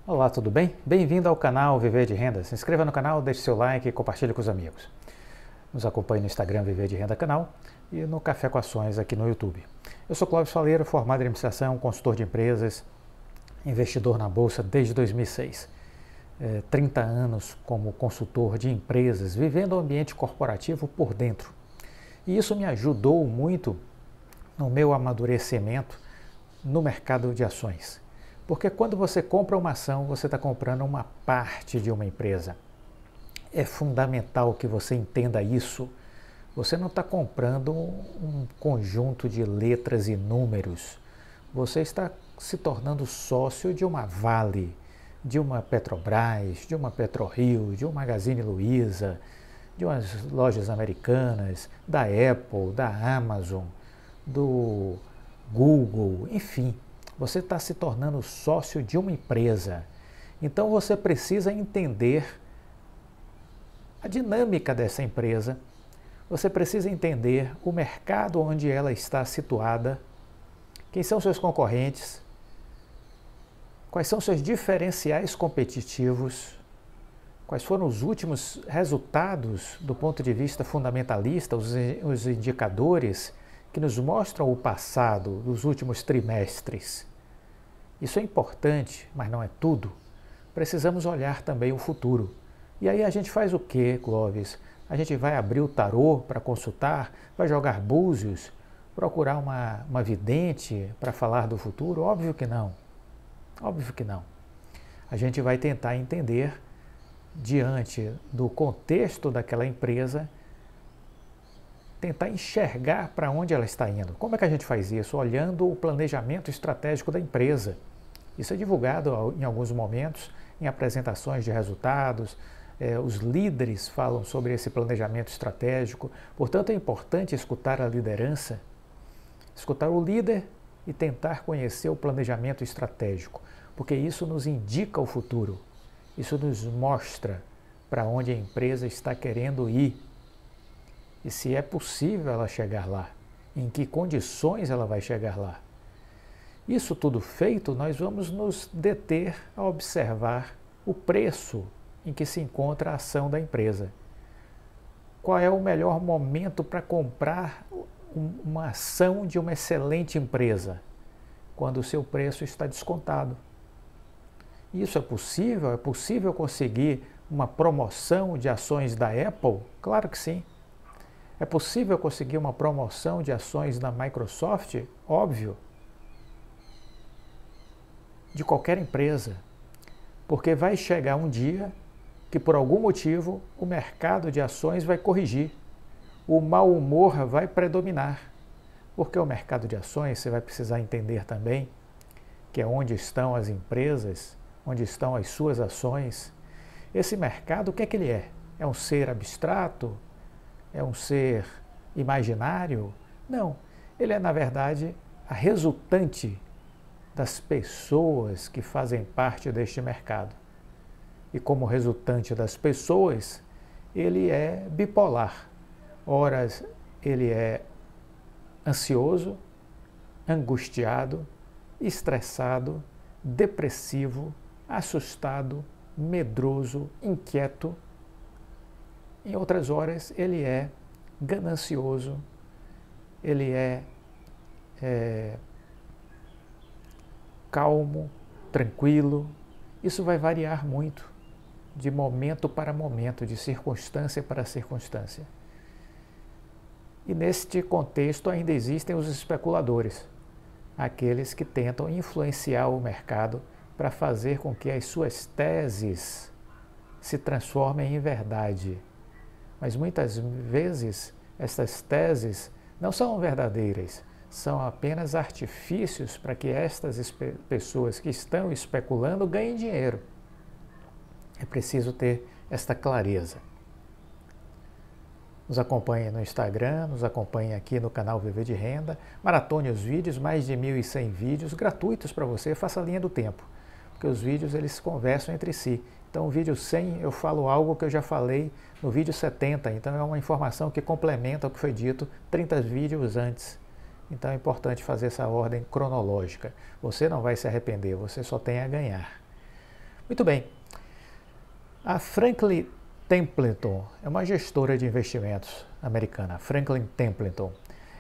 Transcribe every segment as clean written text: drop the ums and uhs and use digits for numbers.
Olá, tudo bem? Bem-vindo ao canal Viver de Renda. Se inscreva no canal, deixe seu like e compartilhe com os amigos. Nos acompanhe no Instagram Viver de Renda Canal e no Café com Ações aqui no YouTube. Eu sou Clóvis Faleiro, formado em administração, consultor de empresas, investidor na Bolsa desde 2006. 30 anos como consultor de empresas, vivendo o ambiente corporativo por dentro. E isso me ajudou muito no meu amadurecimento no mercado de ações. Porque quando você compra uma ação, você está comprando uma parte de uma empresa. É fundamental que você entenda isso. Você não está comprando um conjunto de letras e números. Você está se tornando sócio de uma Vale, de uma Petrobras, de uma PetroRio, de uma Magazine Luiza, de umas lojas americanas, da Apple, da Amazon, do Google, enfim. Você está se tornando sócio de uma empresa. Então você precisa entender a dinâmica dessa empresa, você precisa entender o mercado onde ela está situada, quem são seus concorrentes, quais são seus diferenciais competitivos, quais foram os últimos resultados do ponto de vista fundamentalista, os indicadores que nos mostram o passado dos últimos trimestres. Isso é importante, mas não é tudo. Precisamos olhar também o futuro. E aí a gente faz o quê, Clóvis? A gente vai abrir o tarô para consultar, vai jogar búzios, procurar uma vidente para falar do futuro? Óbvio que não. Óbvio que não. A gente vai tentar entender, diante do contexto daquela empresa, tentar enxergar para onde ela está indo. Como é que a gente faz isso? Olhando o planejamento estratégico da empresa. Isso é divulgado em alguns momentos em apresentações de resultados. Os líderes falam sobre esse planejamento estratégico. Portanto, é importante escutar a liderança, escutar o líder e tentar conhecer o planejamento estratégico, porque isso nos indica o futuro. Isso nos mostra para onde a empresa está querendo ir. E se é possível ela chegar lá, em que condições ela vai chegar lá. Isso tudo feito, nós vamos nos deter a observar o preço em que se encontra a ação da empresa. Qual é o melhor momento para comprar uma ação de uma excelente empresa? Quando o seu preço está descontado. Isso é possível? É possível conseguir uma promoção de ações da Apple? Claro que sim. É possível conseguir uma promoção de ações da Microsoft? Óbvio. De qualquer empresa. Porque vai chegar um dia que, por algum motivo, o mercado de ações vai corrigir. O mau humor vai predominar. Porque o mercado de ações, você vai precisar entender também, que é onde estão as empresas, onde estão as suas ações. Esse mercado, o que é que ele é? É um ser abstrato? É um ser imaginário? Não, ele é, na verdade, a resultante das pessoas que fazem parte deste mercado. E como resultante das pessoas, ele é bipolar. Ora, ele é ansioso, angustiado, estressado, depressivo, assustado, medroso, inquieto. Em outras horas, ele é ganancioso, ele é calmo, tranquilo. Isso vai variar muito, de momento para momento, de circunstância para circunstância. E neste contexto ainda existem os especuladores, aqueles que tentam influenciar o mercado para fazer com que as suas teses se transformem em verdade. Mas muitas vezes essas teses não são verdadeiras, são apenas artifícios para que estas pessoas que estão especulando ganhem dinheiro. É preciso ter esta clareza. Nos acompanhe no Instagram, nos acompanhe aqui no canal Viver de Renda, maratone os vídeos, mais de 1.100 vídeos gratuitos para você, faça a linha do tempo, porque os vídeos eles conversam entre si. Então, o vídeo 100 eu falo algo que eu já falei no vídeo 70, então é uma informação que complementa o que foi dito 30 vídeos antes. Então é importante fazer essa ordem cronológica. Você não vai se arrepender, você só tem a ganhar. Muito bem. A Franklin Templeton é uma gestora de investimentos americana, Franklin Templeton.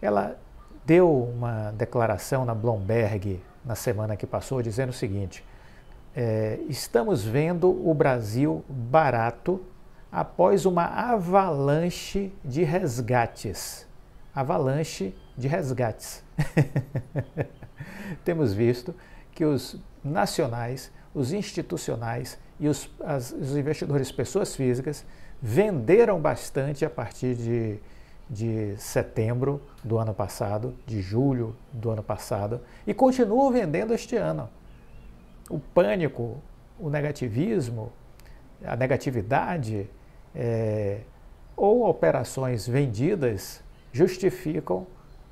Ela deu uma declaração na Bloomberg na semana que passou dizendo o seguinte: estamos vendo o Brasil barato após uma avalanche de resgates. Avalanche de resgates. Temos visto que os nacionais, os institucionais e os investidores pessoas físicas venderam bastante a partir de setembro do ano passado, de julho do ano passado, e continuam vendendo este ano. O pânico, o negativismo, a negatividade ou operações vendidas justificam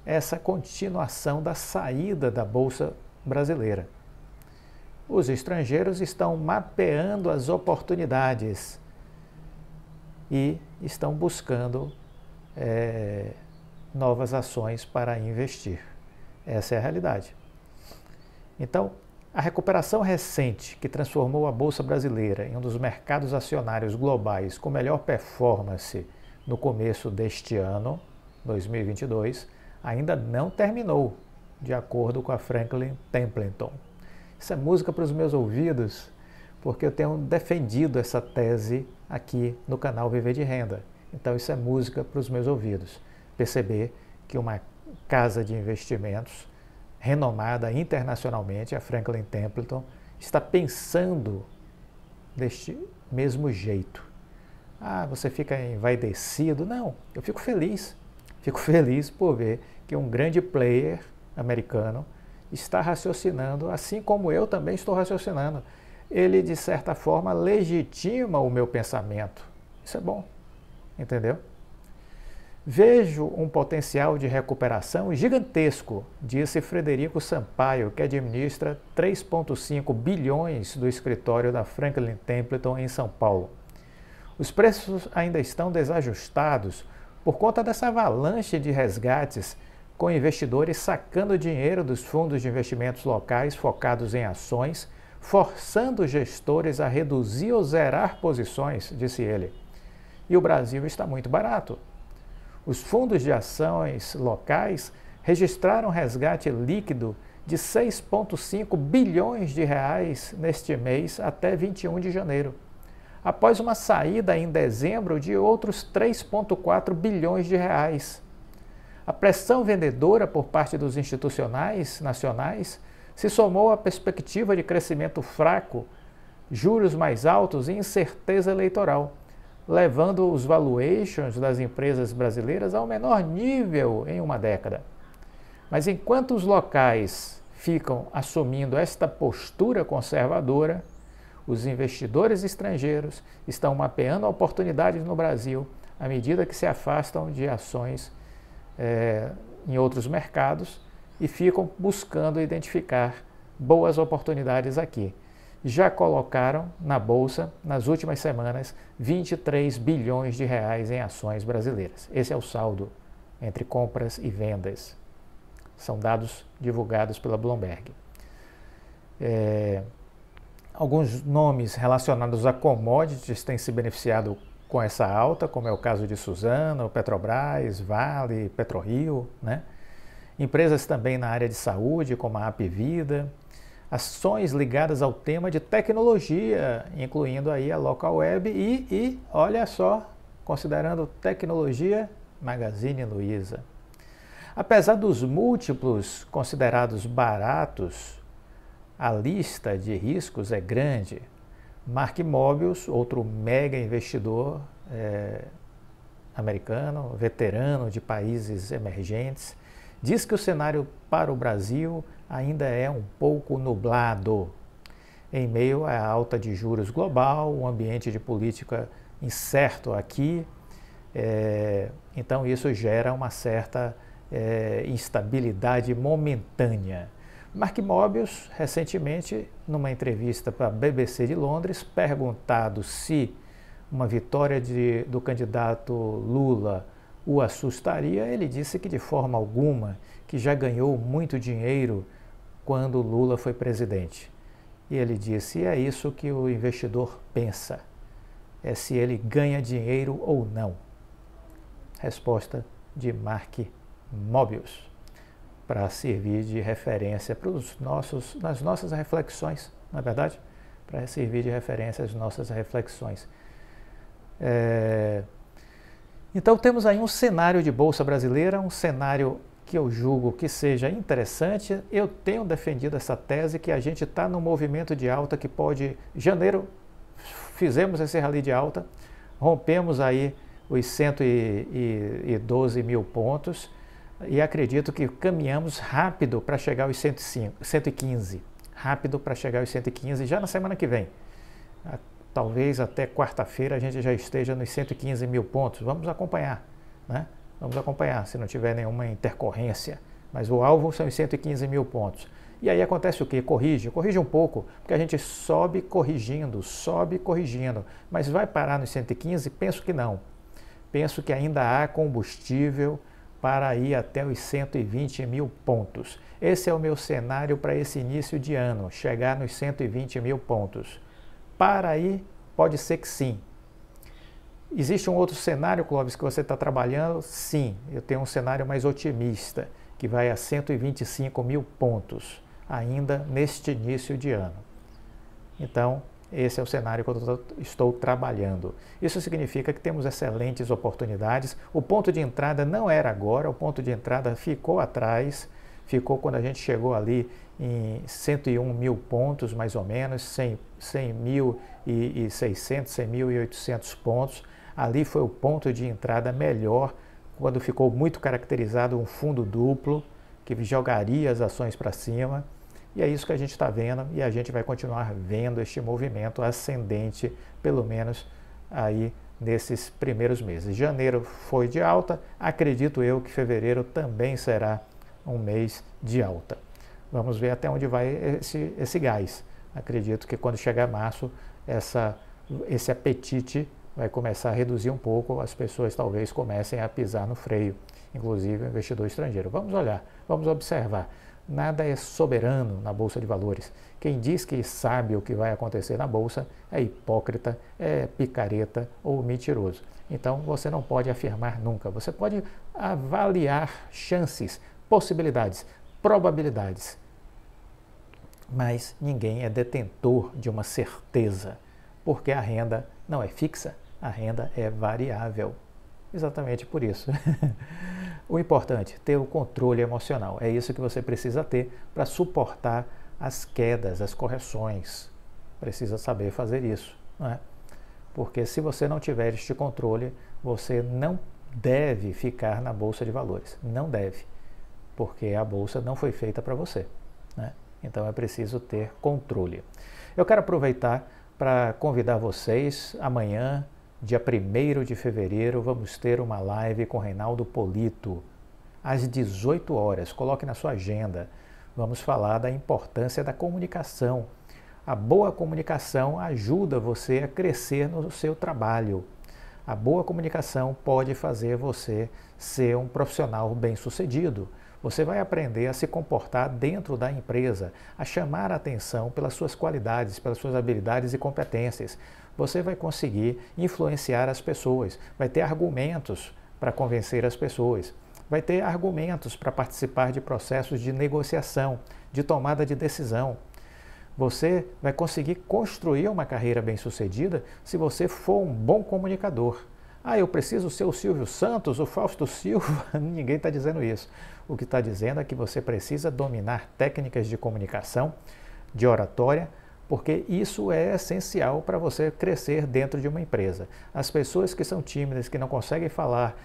essa continuação da saída da Bolsa brasileira. Os estrangeiros estão mapeando as oportunidades e estão buscando novas ações para investir. Essa é a realidade. Então, a recuperação recente que transformou a Bolsa brasileira em um dos mercados acionários globais com melhor performance no começo deste ano, 2022, ainda não terminou, de acordo com a Franklin Templeton. Isso é música para os meus ouvidos, porque eu tenho defendido essa tese aqui no canal Viver de Renda. Então isso é música para os meus ouvidos. Perceber que uma casa de investimentos renomada internacionalmente, a Franklin Templeton, está pensando deste mesmo jeito. Ah, você fica envaidecido? Não, eu fico feliz. Fico feliz por ver que um grande player americano está raciocinando, assim como eu também estou raciocinando. Ele, de certa forma, legitima o meu pensamento. Isso é bom, entendeu? Vejo um potencial de recuperação gigantesco, disse Frederico Sampaio, que administra 3,5 bilhões do escritório da Franklin Templeton em São Paulo. Os preços ainda estão desajustados por conta dessa avalanche de resgates, com investidores sacando dinheiro dos fundos de investimentos locais focados em ações, forçando gestores a reduzir ou zerar posições, disse ele. E o Brasil está muito barato. Os fundos de ações locais registraram resgate líquido de 6,5 bilhões de reais neste mês até 21 de janeiro, após uma saída em dezembro de outros 3,4 bilhões de reais. A pressão vendedora por parte dos institucionais nacionais se somou à perspectiva de crescimento fraco, juros mais altos e incerteza eleitoral, levando os valuations das empresas brasileiras ao menor nível em uma década. Mas enquanto os locais ficam assumindo esta postura conservadora, os investidores estrangeiros estão mapeando oportunidades no Brasil à medida que se afastam de ações em outros mercados e ficam buscando identificar boas oportunidades aqui. Já colocaram na Bolsa, nas últimas semanas, 23 bilhões de reais em ações brasileiras. Esse é o saldo entre compras e vendas. São dados divulgados pela Bloomberg. Alguns nomes relacionados a commodities têm se beneficiado com essa alta, como é o caso de Suzano, Petrobras, Vale, PetroRio, né? Empresas também na área de saúde, como a Apvida, ações ligadas ao tema de tecnologia, incluindo aí a Localweb e olha só, considerando tecnologia, Magazine Luiza. Apesar dos múltiplos considerados baratos, a lista de riscos é grande. Mark Mobius, outro mega investidor americano, veterano de países emergentes, diz que o cenário para o Brasil ainda é um pouco nublado, em meio à alta de juros global, um ambiente de política incerto aqui, então isso gera uma certa instabilidade momentânea. Mark Mobius, recentemente, numa entrevista para a BBC de Londres, perguntado se uma vitória do candidato Lula o assustaria, ele disse que de forma alguma, que já ganhou muito dinheiro quando Lula foi presidente. e ele disse: é isso que o investidor pensa, é se ele ganha dinheiro ou não. Resposta de Mark Mobius, para servir de referência para nas nossas reflexões, na verdade, para servir de referência às nossas reflexões. Então temos aí um cenário de Bolsa Brasileira, um cenário que eu julgo que seja interessante. Eu tenho defendido essa tese que a gente está num movimento de alta que pode... Janeiro, fizemos esse rally de alta, rompemos aí os 112 mil pontos e acredito que caminhamos rápido para chegar aos 115. Rápido para chegar aos 115 já na semana que vem. Talvez até quarta-feira a gente já esteja nos 115 mil pontos. Vamos acompanhar, né? Vamos acompanhar, se não tiver nenhuma intercorrência. Mas o alvo são os 115 mil pontos. E aí acontece o quê? Corrige um pouco, porque a gente sobe corrigindo, mas vai parar nos 115? Penso que não. Penso que ainda há combustível para ir até os 120 mil pontos. Esse é o meu cenário para esse início de ano, chegar nos 120 mil pontos. Para aí, pode ser que sim. Existe um outro cenário, Clóvis, que você está trabalhando? Sim, eu tenho um cenário mais otimista, que vai a 125 mil pontos, ainda neste início de ano. Então, esse é o cenário que eu estou trabalhando. Isso significa que temos excelentes oportunidades. O ponto de entrada não era agora, o ponto de entrada ficou atrás, ficou quando a gente chegou ali em 101 mil pontos, mais ou menos, 100.600, 100.800 pontos. Ali foi o ponto de entrada melhor, quando ficou muito caracterizado um fundo duplo, que jogaria as ações para cima. E é isso que a gente está vendo, e a gente vai continuar vendo este movimento ascendente, pelo menos aí nesses primeiros meses. Janeiro foi de alta, acredito eu que fevereiro também será um mês de alta. Vamos ver até onde vai esse gás. Acredito que quando chegar março, esse apetite vai começar a reduzir um pouco, as pessoas talvez comecem a pisar no freio, inclusive o investidor estrangeiro. Vamos olhar, vamos observar. Nada é soberano na Bolsa de Valores. Quem diz que sabe o que vai acontecer na Bolsa é hipócrita, é picareta ou mentiroso. Então você não pode afirmar nunca. Você pode avaliar chances, possibilidades, probabilidades. Mas ninguém é detentor de uma certeza, porque a renda não é fixa, a renda é variável. Exatamente por isso. O importante, ter o controle emocional. É isso que você precisa ter para suportar as quedas, as correções. Precisa saber fazer isso, não é? Porque se você não tiver este controle, você não deve ficar na Bolsa de Valores. Não deve, porque a Bolsa não foi feita para você, né? Então é preciso ter controle. Eu quero aproveitar para convidar vocês. Amanhã, dia 1º de fevereiro, vamos ter uma live com Reinaldo Polito, às 18 horas. Coloque na sua agenda. Vamos falar da importância da comunicação. A boa comunicação ajuda você a crescer no seu trabalho. A boa comunicação pode fazer você ser um profissional bem-sucedido. Você vai aprender a se comportar dentro da empresa, a chamar a atenção pelas suas qualidades, pelas suas habilidades e competências. Você vai conseguir influenciar as pessoas, vai ter argumentos para convencer as pessoas, vai ter argumentos para participar de processos de negociação, de tomada de decisão. Você vai conseguir construir uma carreira bem-sucedida se você for um bom comunicador. Ah, eu preciso ser o Silvio Santos, o Fausto Silva? Ninguém está dizendo isso. O que está dizendo é que você precisa dominar técnicas de comunicação, de oratória, porque isso é essencial para você crescer dentro de uma empresa. As pessoas que são tímidas, que não conseguem falar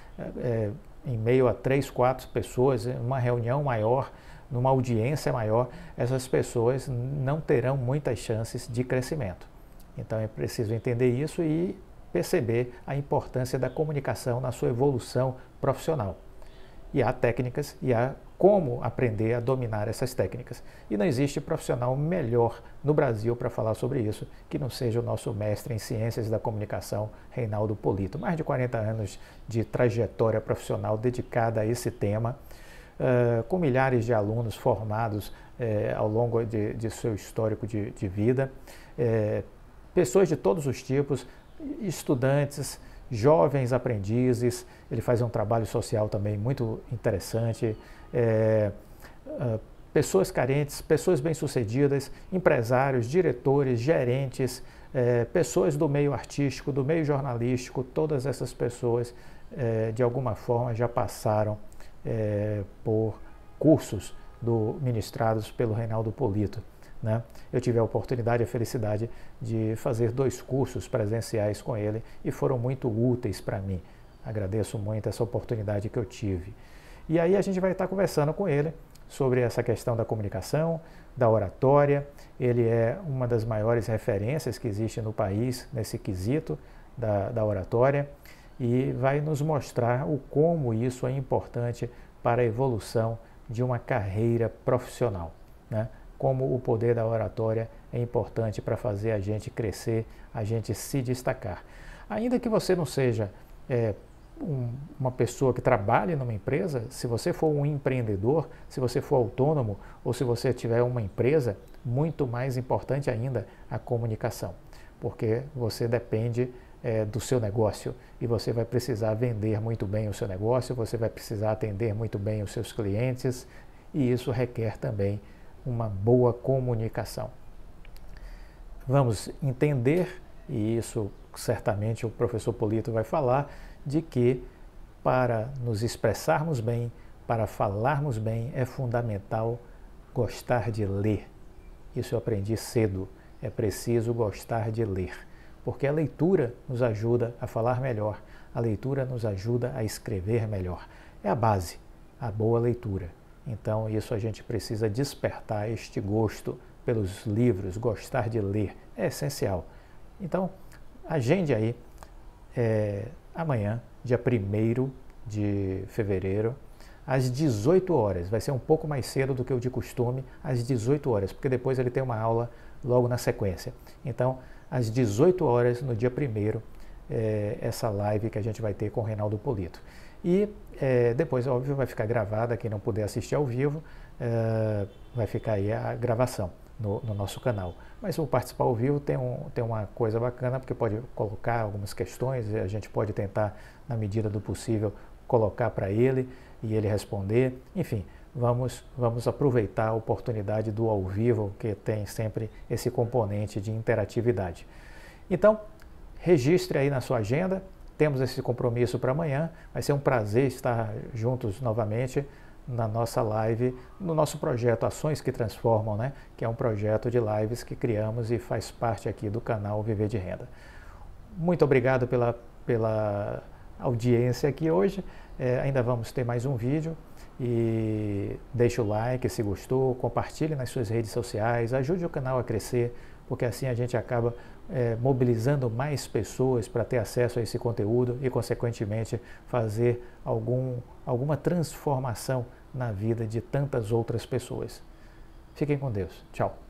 em meio a 3, 4 pessoas, em uma reunião maior, numa audiência maior, essas pessoas não terão muitas chances de crescimento. Então é preciso entender isso e perceber a importância da comunicação na sua evolução profissional. E há técnicas e há como aprender a dominar essas técnicas. E não existe profissional melhor no Brasil para falar sobre isso que não seja o nosso mestre em Ciências da Comunicação, Reinaldo Polito. Mais de 40 anos de trajetória profissional dedicada a esse tema, com milhares de alunos formados ao longo de seu histórico de vida. Pessoas de todos os tipos, estudantes, jovens aprendizes, ele faz um trabalho social também muito interessante, pessoas carentes, pessoas bem-sucedidas, empresários, diretores, gerentes, pessoas do meio artístico, do meio jornalístico, todas essas pessoas de alguma forma já passaram por cursos ministrados pelo Reinaldo Polito, né? Eu tive a oportunidade e a felicidade de fazer 2 cursos presenciais com ele e foram muito úteis para mim. Agradeço muito essa oportunidade que eu tive. E aí a gente vai estar conversando com ele sobre essa questão da comunicação, da oratória. Ele é uma das maiores referências que existe no país nesse quesito da oratória e vai nos mostrar o como isso é importante para a evolução de uma carreira profissional, né? Como o poder da oratória é importante para fazer a gente crescer, a gente se destacar. Ainda que você não seja uma pessoa que trabalhe numa empresa, se você for um empreendedor, se você for autônomo ou se você tiver uma empresa, muito mais importante ainda a comunicação, porque você depende do seu negócio e você vai precisar vender muito bem o seu negócio, você vai precisar atender muito bem os seus clientes e isso requer também uma boa comunicação. Vamos entender, e isso certamente o professor Polito vai falar, de que para nos expressarmos bem, para falarmos bem, é fundamental gostar de ler. Isso eu aprendi cedo, é preciso gostar de ler, porque a leitura nos ajuda a falar melhor, a leitura nos ajuda a escrever melhor. É a base, a boa leitura. Então, isso a gente precisa despertar este gosto pelos livros, gostar de ler, é essencial. Então, agende aí, amanhã, dia 1º de fevereiro, às 18 horas, vai ser um pouco mais cedo do que o de costume, às 18 horas, porque depois ele tem uma aula logo na sequência. Então, às 18 horas, no dia 1º, essa live que a gente vai ter com o Reinaldo Polito. E depois, óbvio, vai ficar gravada, quem não puder assistir ao vivo, vai ficar aí a gravação no nosso canal. Mas o participar ao vivo tem uma coisa bacana, porque pode colocar algumas questões, a gente pode tentar, na medida do possível, colocar para ele e ele responder. Enfim, vamos aproveitar a oportunidade do ao vivo, que tem sempre esse componente de interatividade. Então, registre aí na sua agenda. Temos esse compromisso para amanhã, vai ser um prazer estar juntos novamente na nossa live, no nosso projeto Ações que Transformam, né? Que é um projeto de lives que criamos e faz parte aqui do canal Viver de Renda. Muito obrigado pela audiência aqui hoje, ainda vamos ter mais um vídeo e deixe o like se gostou, compartilhe nas suas redes sociais, ajude o canal a crescer, porque assim a gente acaba mobilizando mais pessoas para ter acesso a esse conteúdo e, consequentemente, fazer alguma transformação na vida de tantas outras pessoas. Fiquem com Deus. Tchau.